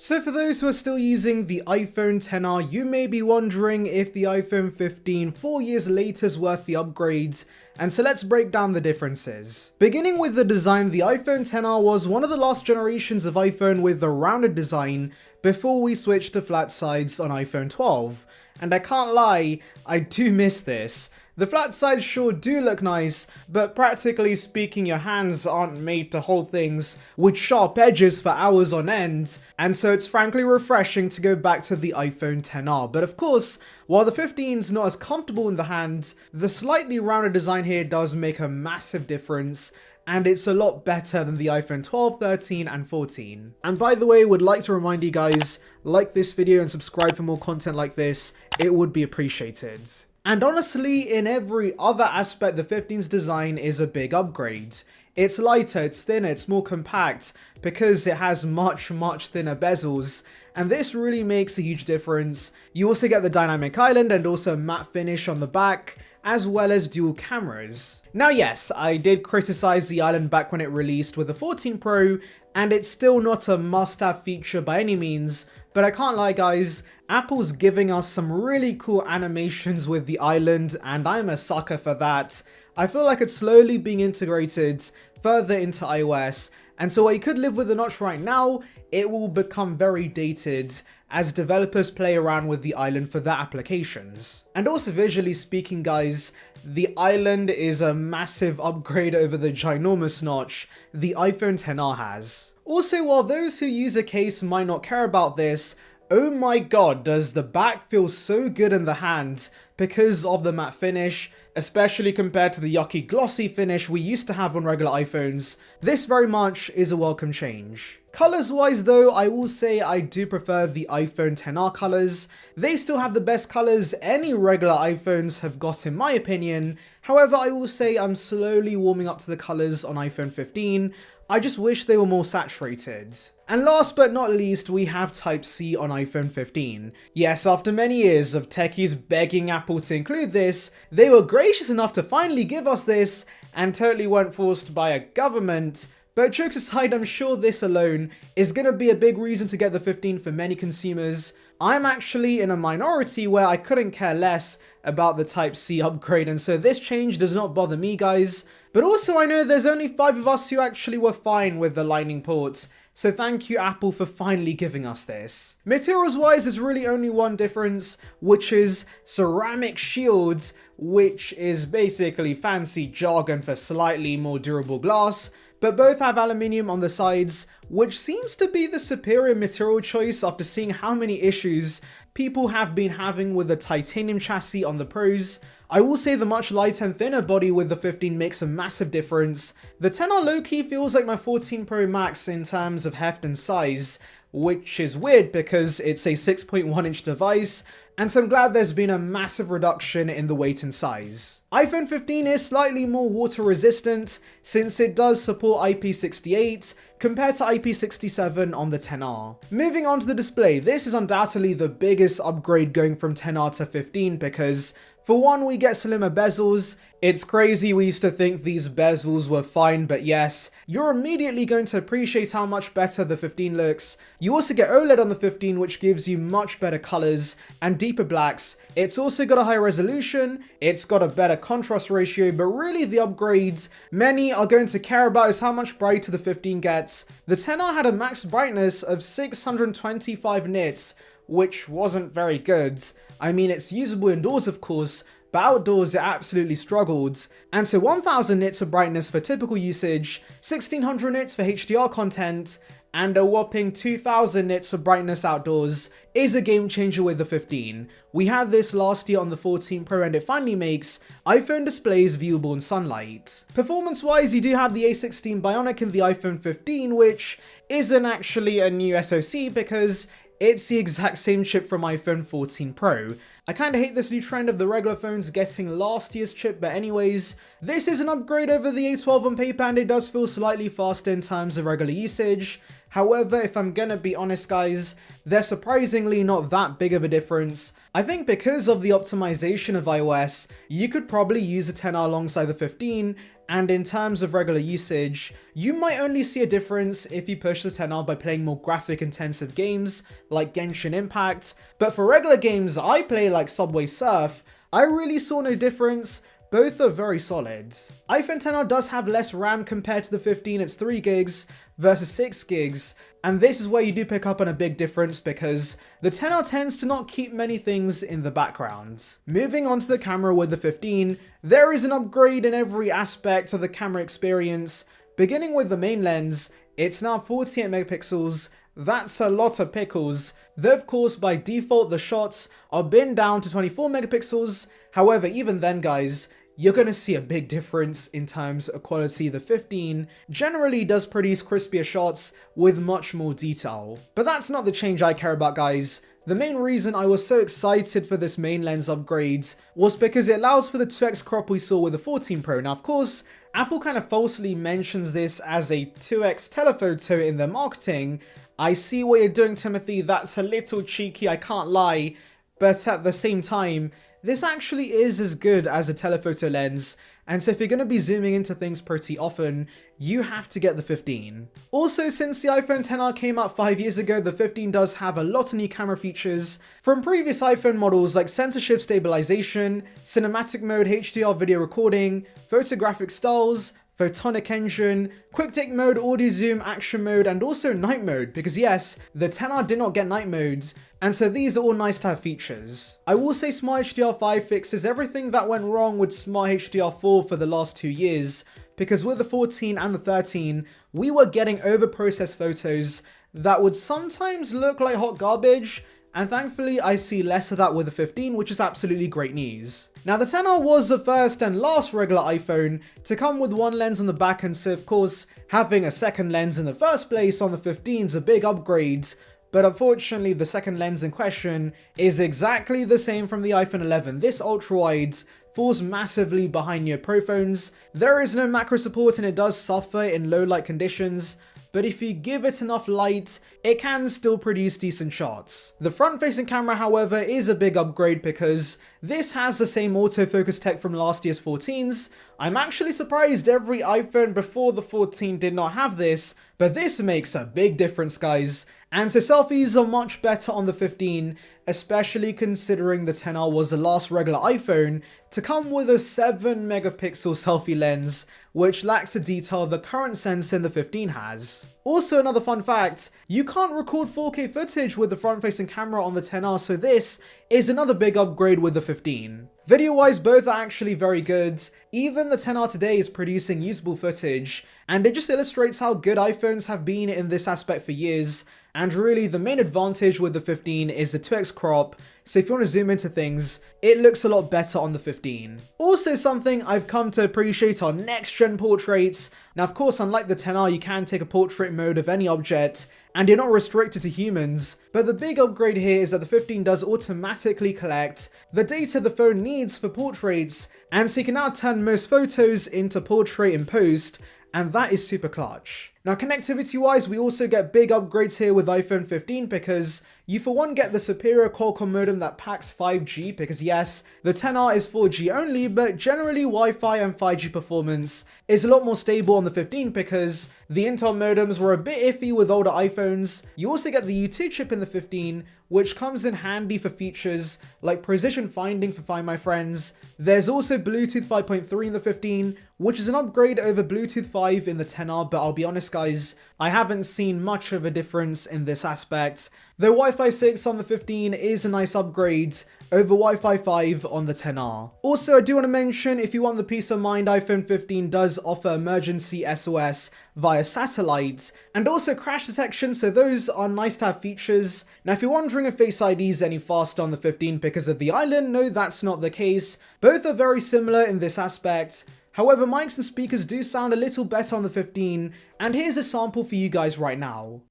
So for those who are still using the iPhone XR, you may be wondering if the iPhone 15 4 years later is worth the upgrades, and so let's break down the differences. Beginning with the design, the iPhone XR was one of the last generations of iPhone with the rounded design before we switched to flat sides on iPhone 12. And I can't lie, I do miss this. The flat sides sure do look nice, but practically speaking your hands aren't made to hold things with sharp edges for hours on end, and so it's frankly refreshing to go back to the iPhone XR. But of course, while the 15's not as comfortable in the hand, the slightly rounded design here does make a massive difference, and it's a lot better than the iPhone 12, 13, and 14. And by the way, would like to remind you guys, like this video and subscribe for more content like this, it would be appreciated. And honestly, in every other aspect, the 15's design is a big upgrade. It's lighter, it's thinner, it's more compact, because it has much thinner bezels, and this really makes a huge difference. You also get the dynamic island and also matte finish on the back, as well as dual cameras. Now yes, I did criticize the island back when it released with the 14 Pro, and it's still not a must-have feature by any means, but I can't lie guys, Apple's giving us some really cool animations with the island, and I'm a sucker for that. I feel like it's slowly being integrated further into iOS, and so while you could live with the notch right now, it will become very dated as developers play around with the island for their applications. And also visually speaking guys, the island is a massive upgrade over the ginormous notch the iPhone XR has. Also, while those who use a case might not care about this, oh my god, does the back feel so good in the hand because of the matte finish, especially compared to the yucky glossy finish we used to have on regular iPhones. This very much is a welcome change. Colors wise though, I will say I do prefer the iPhone XR colors. They still have the best colors any regular iPhones have got in my opinion. However, I will say I'm slowly warming up to the colors on iPhone 15. I just wish they were more saturated. And last but not least, we have Type-C on iPhone 15. Yes, after many years of techies begging Apple to include this, they were gracious enough to finally give us this, and totally weren't forced by a government. But jokes aside, I'm sure this alone is going to be a big reason to get the 15 for many consumers. I'm actually in a minority where I couldn't care less about the Type-C upgrade, and so this change does not bother me guys. But also I know there's only 5 of us who actually were fine with the Lightning port, so thank you Apple for finally giving us this. Materials wise, there's really only one difference, which is ceramic shields, which is basically fancy jargon for slightly more durable glass, but both have aluminium on the sides, which seems to be the superior material choice after seeing how many issues people have been having with the titanium chassis on the Pros. I will say the much lighter and thinner body with the 15 makes a massive difference. The XR low-key feels like my 14 Pro Max in terms of heft and size, which is weird because it's a 6.1 inch device, and so I'm glad there's been a massive reduction in the weight and size. iPhone 15 is slightly more water resistant since it does support IP68 compared to IP67 on the XR. Moving on to the display, this is undoubtedly the biggest upgrade going from XR to 15 because for one, we get slimmer bezels. It's crazy we used to think these bezels were fine, but yes, you're immediately going to appreciate how much better the 15 looks. You also get OLED on the 15, which gives you much better colors and deeper blacks. It's also got a higher resolution, it's got a better contrast ratio, but really the upgrades many are going to care about is how much brighter the 15 gets. The XR had a max brightness of 625 nits, which wasn't very good. I mean, it's usable indoors of course, but outdoors it absolutely struggled. And so 1000 nits of brightness for typical usage, 1600 nits for HDR content, and a whopping 2000 nits of brightness outdoors is a game changer with the 15. We had this last year on the 14 Pro and it finally makes iPhone displays viewable in sunlight. Performance wise, you do have the A16 Bionic in the iPhone 15, which isn't actually a new SoC because it's the exact same chip from iPhone 14 Pro. I kinda hate this new trend of the regular phones getting last year's chip, but anyways, this is an upgrade over the A12 on paper and it does feel slightly faster in terms of regular usage. However, if I'm gonna be honest guys, they're surprisingly not that big of a difference. I think because of the optimization of iOS, you could probably use the XR alongside the 15 and in terms of regular usage, you might only see a difference if you push the 10R by playing more graphic intensive games like Genshin Impact, but for regular games I play like Subway Surf, I really saw no difference. Both are very solid. iPhone XR does have less RAM compared to the 15, it's 3 gigs versus 6 gigs, and this is where you do pick up on a big difference because the XR tends to not keep many things in the background. Moving on to the camera with the 15, there is an upgrade in every aspect of the camera experience. Beginning with the main lens, it's now 48 megapixels, that's a lot of pickles, though of course by default the shots are binned down to 24 megapixels, however even then guys, you're going to see a big difference in terms of quality. The 15 generally does produce crispier shots with much more detail. But that's not the change I care about guys. The main reason I was so excited for this main lens upgrade was because it allows for the 2x crop we saw with the 14 Pro. Now of course, Apple kind of falsely mentions this as a 2x telephoto in their marketing. I see what you're doing, Timothy, that's a little cheeky, I can't lie, but at the same time, this actually is as good as a telephoto lens, and so if you're going to be zooming into things pretty often, you have to get the 15. Also, since the iPhone XR came out 5 years ago, the 15 does have a lot of new camera features from previous iPhone models like sensor shift stabilization, cinematic mode HDR video recording, photographic styles, photonic engine, quick take mode, audio zoom, action mode, and also night mode, because yes, the XR did not get night modes, and so these are all nice to have features. I will say Smart HDR5 fixes everything that went wrong with Smart HDR4 for the last 2 years, because with the 14 and the 13, we were getting over-processed photos that would sometimes look like hot garbage, and thankfully I see less of that with the 15, which is absolutely great news. Now the XR was the first and last regular iPhone to come with one lens on the back, and so of course having a second lens in the first place on the 15 is a big upgrade, but unfortunately the second lens in question is exactly the same from the iPhone 11. This ultra-wide falls massively behind near Pro phones. There is no macro support and it does suffer in low light conditions, but if you give it enough light, it can still produce decent shots. The front-facing camera, however, is a big upgrade because this has the same autofocus tech from last year's 14s. I'm actually surprised every iPhone before the 14 did not have this, but this makes a big difference, guys. And so selfies are much better on the 15, especially considering the XR was the last regular iPhone to come with a 7 megapixel selfie lens, which lacks the detail the current sensor in the 15 has. Also, another fun fact, you can't record 4K footage with the front-facing camera on the XR, so this is another big upgrade with the 15. Video-wise, both are actually very good. Even the XR today is producing usable footage, and it just illustrates how good iPhones have been in this aspect for years. And really, the main advantage with the 15 is the 2x crop, so if you want to zoom into things, it looks a lot better on the 15. Also something I've come to appreciate are next-gen portraits. Now of course, unlike the XR, you can take a portrait mode of any object, and you're not restricted to humans, but the big upgrade here is that the 15 does automatically collect the data the phone needs for portraits, and so you can now turn most photos into portrait in post, and that is super clutch. Now connectivity wise, we also get big upgrades here with iPhone 15 because you for one get the superior Qualcomm modem that packs 5G, because yes, the XR is 4G only, but generally Wi-Fi and 5G performance is a lot more stable on the 15 because the Intel modems were a bit iffy with older iPhones. You also get the U2 chip in the 15, which comes in handy for features like precision finding for Find My Friends. There's also Bluetooth 5.3 in the 15, which is an upgrade over Bluetooth 5 in the XR, but I'll be honest guys, I haven't seen much of a difference in this aspect. Though Wi-Fi 6 on the 15 is a nice upgrade over Wi-Fi 5 on the XR. Also, I do want to mention, if you want the peace of mind, iPhone 15 does offer emergency SOS via satellite and also crash detection, so those are nice to have features. Now if you're wondering if Face ID is any faster on the 15 because of the island, no, that's not the case. Both are very similar in this aspect. However, mics and speakers do sound a little better on the 15, and here's a sample for you guys right now.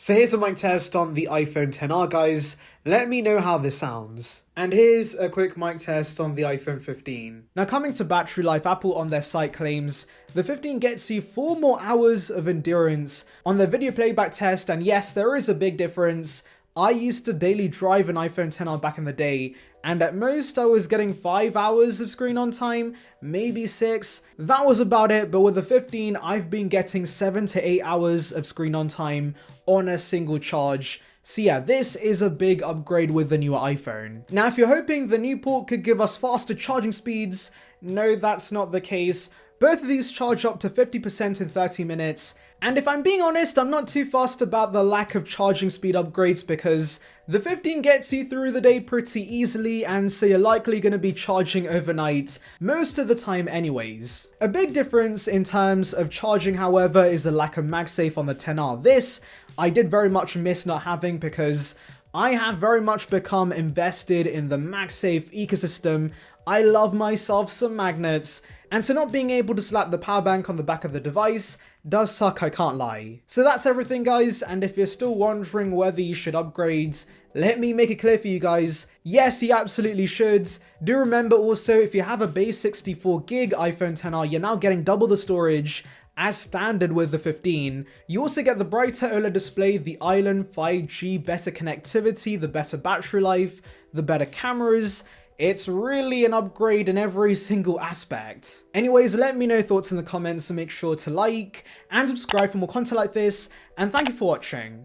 So here's a mic test on the iPhone XR, guys. Let me know how this sounds. And here's a quick mic test on the iPhone 15. Now coming to battery life, Apple on their site claims the 15 gets you 4 more hours of endurance on their video playback test, and yes, there is a big difference. I used to daily drive an iPhone XR back in the day, and at most I was getting 5 hours of screen on time, maybe 6. That was about it, but with the 15, I've been getting 7 to 8 hours of screen on time on a single charge. So yeah, this is a big upgrade with the newer iPhone. Now, if you're hoping the new port could give us faster charging speeds, no, that's not the case. Both of these charge up to 50% in 30 minutes. And if I'm being honest, I'm not too fussed about the lack of charging speed upgrades because the 15 gets you through the day pretty easily, and so you're likely going to be charging overnight most of the time anyways. A big difference in terms of charging, however, is the lack of MagSafe on the XR. This I did very much miss not having because I have very much become invested in the MagSafe ecosystem. I love myself some magnets, and so not being able to slap the power bank on the back of the device does suck, I can't lie. So that's everything, guys, and if you're still wondering whether you should upgrade, let me make it clear for you guys. Yes, you absolutely should. Do remember also, if you have a base 64GB iPhone XR, you're now getting double the storage as standard with the 15. You also get the brighter OLED display, the Island 5G, better connectivity, the better battery life, the better cameras. It's really an upgrade in every single aspect. Anyways, let me know your thoughts in the comments, so make sure to like and subscribe for more content like this, and thank you for watching.